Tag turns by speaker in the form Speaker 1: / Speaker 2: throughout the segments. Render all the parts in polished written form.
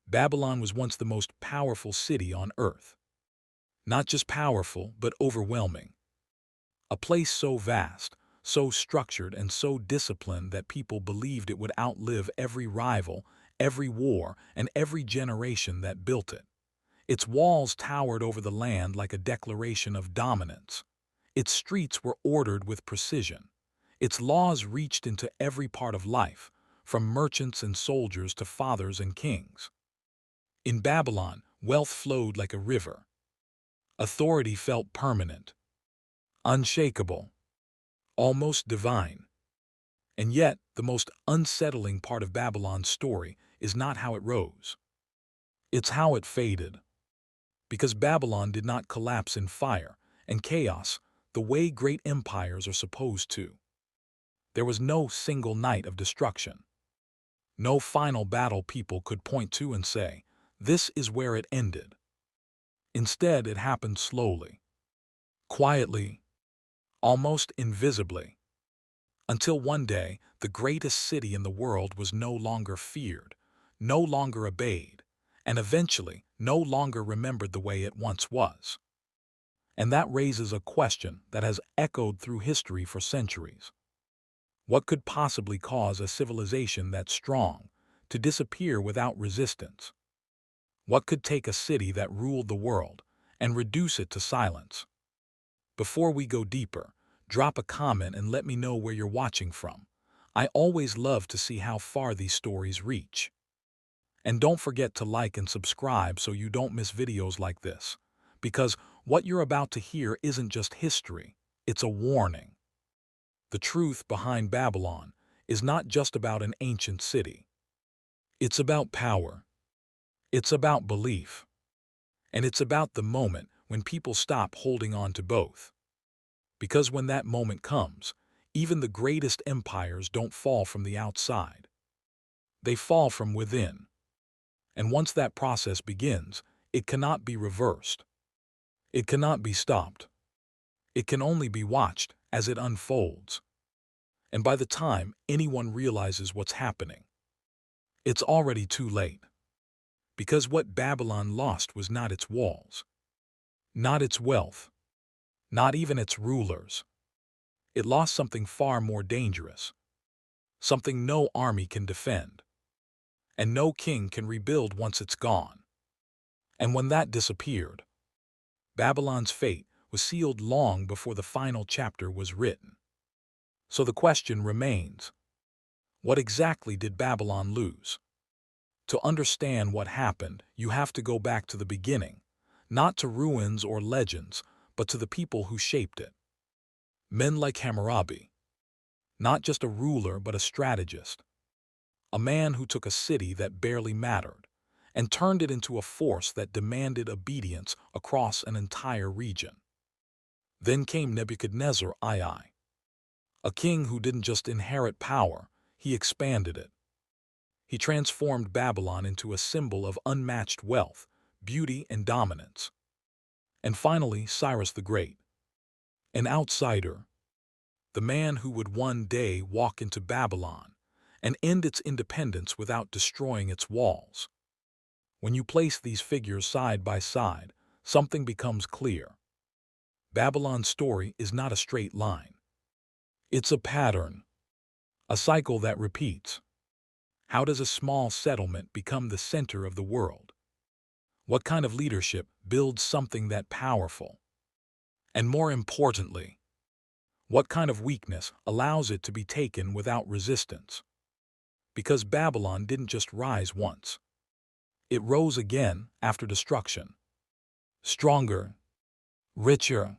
Speaker 1: Babylon was once the most powerful city on earth. Not just powerful, but overwhelming. A place so vast, so structured, and so disciplined that people believed it would outlive every rival, every war, and every generation that built it. Its walls towered over the land like a declaration of dominance. Its streets were ordered with precision. Its laws reached into every part of life, from merchants and soldiers to fathers and kings. In Babylon, wealth flowed like a river. Authority felt permanent, unshakable, almost divine. And yet, the most unsettling part of Babylon's story is not how it rose. It's how it faded. Because Babylon did not collapse in fire and chaos the way great empires are supposed to. There was no single night of destruction. No final battle people could point to and say, "This is where it ended." Instead, it happened slowly, quietly, almost invisibly, until one day the greatest city in the world was no longer feared, no longer obeyed, and eventually no longer remembered the way it once was. And that raises a question that has echoed through history for centuries. What could possibly cause a civilization that strong to disappear without resistance? What could take a city that ruled the world and reduce it to silence? Before we go deeper, drop a comment and let me know where you're watching from. I always love to see how far these stories reach. And don't forget to like and subscribe so you don't miss videos like this. Because what you're about to hear isn't just history, it's a warning. The truth behind Babylon is not just about an ancient city. It's about power. It's about belief. And it's about the moment when people stop holding on to both. Because when that moment comes, even the greatest empires don't fall from the outside. They fall from within. And once that process begins, it cannot be reversed. It cannot be stopped. It can only be watched as it unfolds. And by the time anyone realizes what's happening, it's already too late. Because what Babylon lost was not its walls, not its wealth, not even its rulers. It lost something far more dangerous, something no army can defend, and no king can rebuild once it's gone. And when that disappeared, Babylon's fate was sealed long before the final chapter was written. So the question remains, what exactly did Babylon lose? To understand what happened, you have to go back to the beginning, not to ruins or legends, but to the people who shaped it. Men like Hammurabi, not just a ruler but a strategist, a man who took a city that barely mattered and turned it into a force that demanded obedience across an entire region. Then came Nebuchadnezzar II, a king who didn't just inherit power, he expanded it. He transformed Babylon into a symbol of unmatched wealth, beauty, and dominance. And finally, Cyrus the Great, an outsider, the man who would one day walk into Babylon and end its independence without destroying its walls. When you place these figures side by side, something becomes clear. Babylon's story is not a straight line. It's a pattern, a cycle that repeats. How does a small settlement become the center of the world? What kind of leadership builds something that powerful? And more importantly, what kind of weakness allows it to be taken without resistance? Because Babylon didn't just rise once. It rose again after destruction. Stronger, richer,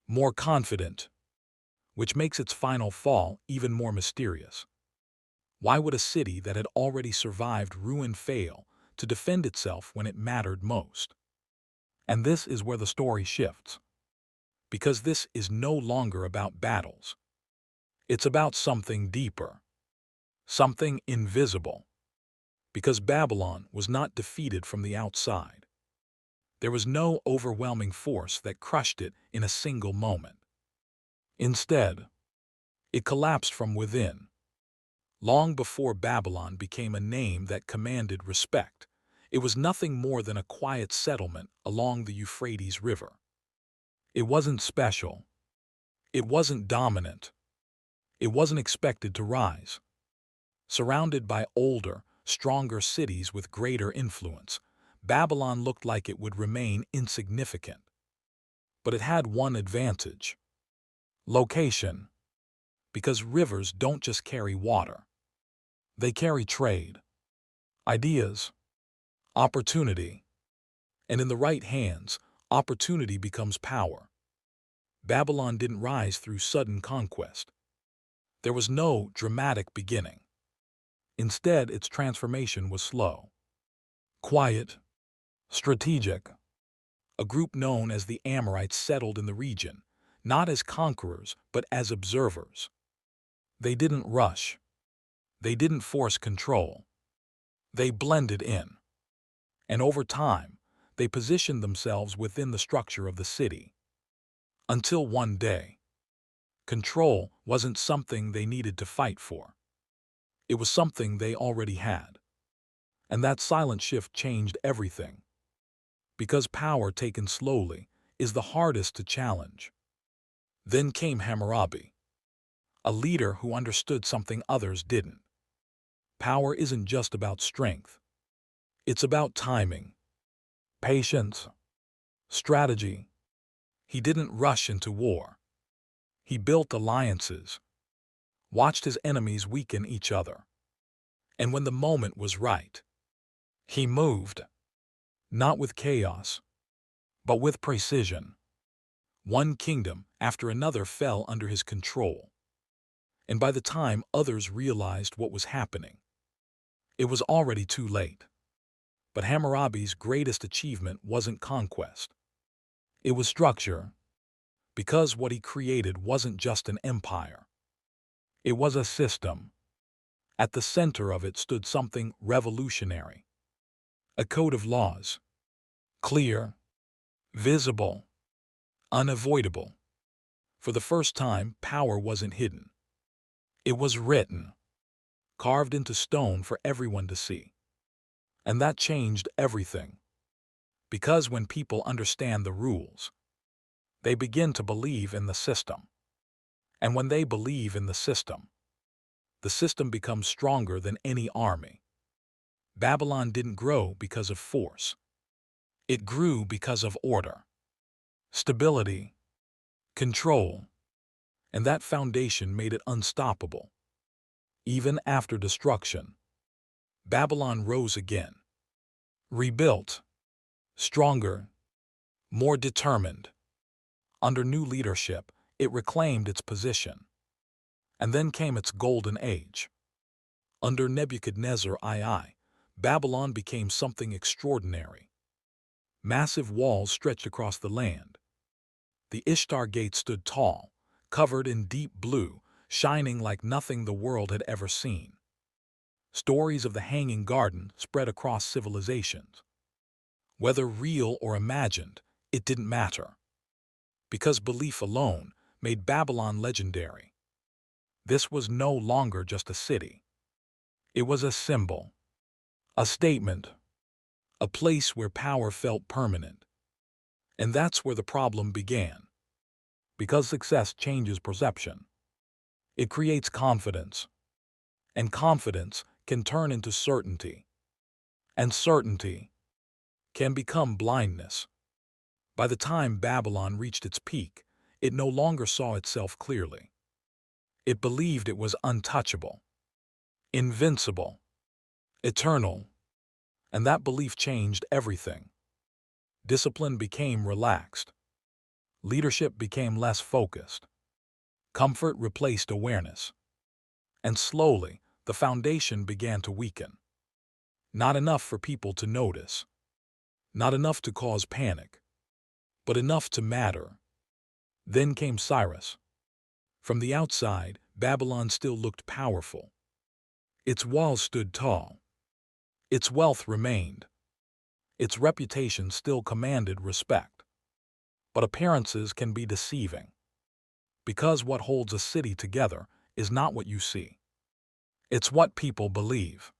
Speaker 1: more confident, which makes its final fall even more mysterious. Why would a city that had already survived ruin fail to defend itself when it mattered most? And this is where the story shifts. Because this is no longer about battles. It's about something deeper, something invisible. Because Babylon was not defeated from the outside. There was no overwhelming force that crushed it in a single moment. Instead, it collapsed from within. Long before Babylon became a name that commanded respect, It was nothing more than a quiet settlement along the Euphrates River. It wasn't special. It wasn't dominant. It wasn't expected to rise. Surrounded by older, stronger cities with greater influence, Babylon looked like it would remain insignificant. But it had one advantage: location. Because rivers don't just carry water. They carry trade, ideas, opportunity. And in the right hands, opportunity becomes power. Babylon didn't rise through sudden conquest. There was no dramatic beginning. Instead, its transformation was slow, quiet, strategic. A group known as the Amorites settled in the region, not as conquerors, but as observers. They didn't rush. They didn't force control. They blended in. And over time, they positioned themselves within the structure of the city. Until one day, control wasn't something they needed to fight for. It was something they already had. And that silent shift changed everything. Because power taken slowly is the hardest to challenge. Then came Hammurabi, a leader who understood something others didn't. Power isn't just about strength. It's about timing, patience, strategy. He didn't rush into war. He built alliances, watched his enemies weaken each other. And when the moment was right, he moved, not with chaos, but with precision. One kingdom after another fell under his control. And by the time others realized what was happening, it was already too late. But Hammurabi's greatest achievement wasn't conquest. It was structure, because what he created wasn't just an empire. It was a system. At the center of it stood something revolutionary. A code of laws. Clear, visible, unavoidable. For the first time, power wasn't hidden. It was written, carved into stone for everyone to see. And that changed everything. Because when people understand the rules, they begin to believe in the system. And when they believe in the system becomes stronger than any army. Babylon didn't grow because of force. It grew because of order, stability, control, and that foundation made it unstoppable. Even after destruction, Babylon rose again, rebuilt, stronger, more determined. Under new leadership, it reclaimed its position. And then came its golden age. Under Nebuchadnezzar II, Babylon became something extraordinary. Massive walls stretched across the land. The Ishtar Gate stood tall, covered in deep blue, shining like nothing the world had ever seen. Stories of the Hanging Garden spread across civilizations. Whether real or imagined, it didn't matter. Because belief alone made Babylon legendary. This was no longer just a city. It was a symbol, a statement, a place where power felt permanent. And that's where the problem began. Because success changes perception. It creates confidence. And confidence can turn into certainty. And certainty can become blindness. By the time Babylon reached its peak, it no longer saw itself clearly. It believed it was untouchable, invincible, eternal. And that belief changed everything. Discipline became relaxed. Leadership became less focused. Comfort replaced awareness. And slowly, the foundation began to weaken. Not enough for people to notice. Not enough to cause panic. But enough to matter. Then came Cyrus. From the outside, Babylon still looked powerful. Its walls stood tall. Its wealth remained. Its reputation still commanded respect. But appearances can be deceiving. Because what holds a city together is not what you see. It's what people believe.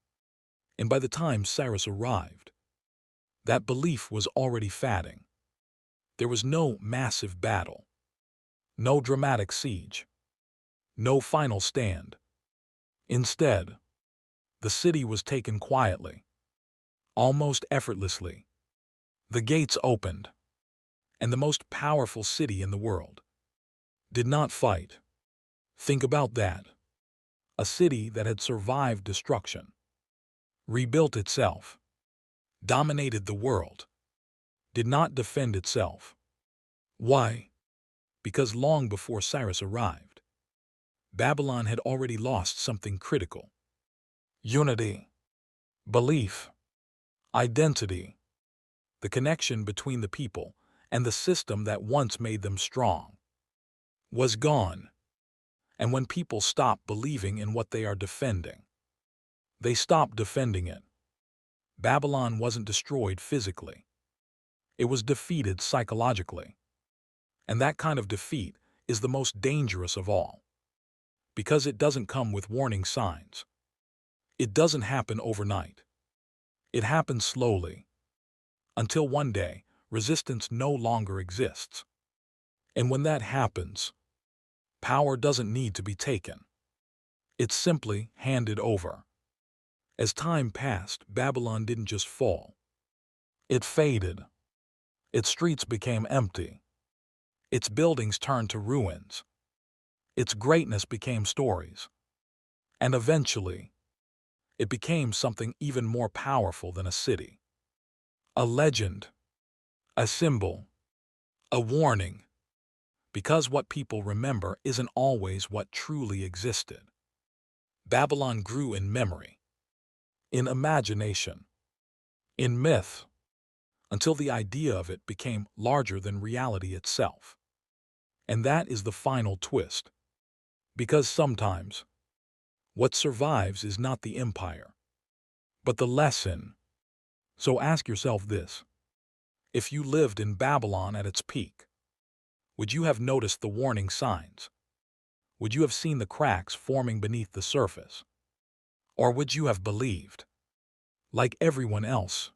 Speaker 1: And by the time Cyrus arrived, That belief was already fading. There was no massive battle, no dramatic siege, no final stand. Instead, the city was taken quietly, almost effortlessly. The gates opened, and the most powerful city in the world did not fight. Think about that. A city that had survived destruction, rebuilt itself, dominated the world, did not defend itself. Why? Because long before Cyrus arrived, Babylon had already lost something critical. Unity, belief, identity, the connection between the people and the system that once made them strong, was gone. And when people stop believing in what they are defending, they stop defending it. Babylon wasn't destroyed physically. It was defeated psychologically. And that kind of defeat is the most dangerous of all, because it doesn't come with warning signs. It doesn't happen overnight. It happens slowly, until one day, resistance no longer exists. And when that happens, power doesn't need to be taken. It's simply handed over. As time passed, Babylon didn't just fall. It faded. Its streets became empty. Its buildings turned to ruins. Its greatness became stories. And eventually, it became something even more powerful than a city. A legend, a symbol, a warning. Because what people remember isn't always what truly existed. Babylon grew in memory, in imagination, in myth, until the idea of it became larger than reality itself. And that is the final twist. Because sometimes, what survives is not the empire, but the lesson. So ask yourself this: if you lived in Babylon at its peak, would you have noticed the warning signs? Would you have seen the cracks forming beneath the surface? Or would you have believed, like everyone else,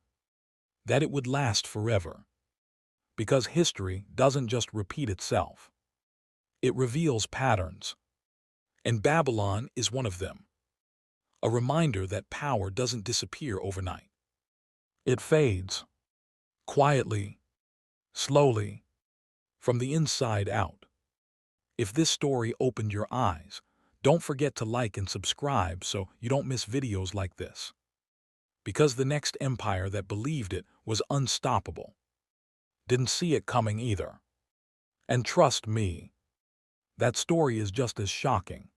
Speaker 1: that it would last forever? Because history doesn't just repeat itself. It reveals patterns. And Babylon is one of them. A reminder that power doesn't disappear overnight. It fades, quietly, slowly, from the inside out. If this story opened your eyes, don't forget to like and subscribe so you don't miss videos like this. Because the next empire that believed it was unstoppable didn't see it coming either. And trust me, that story is just as shocking.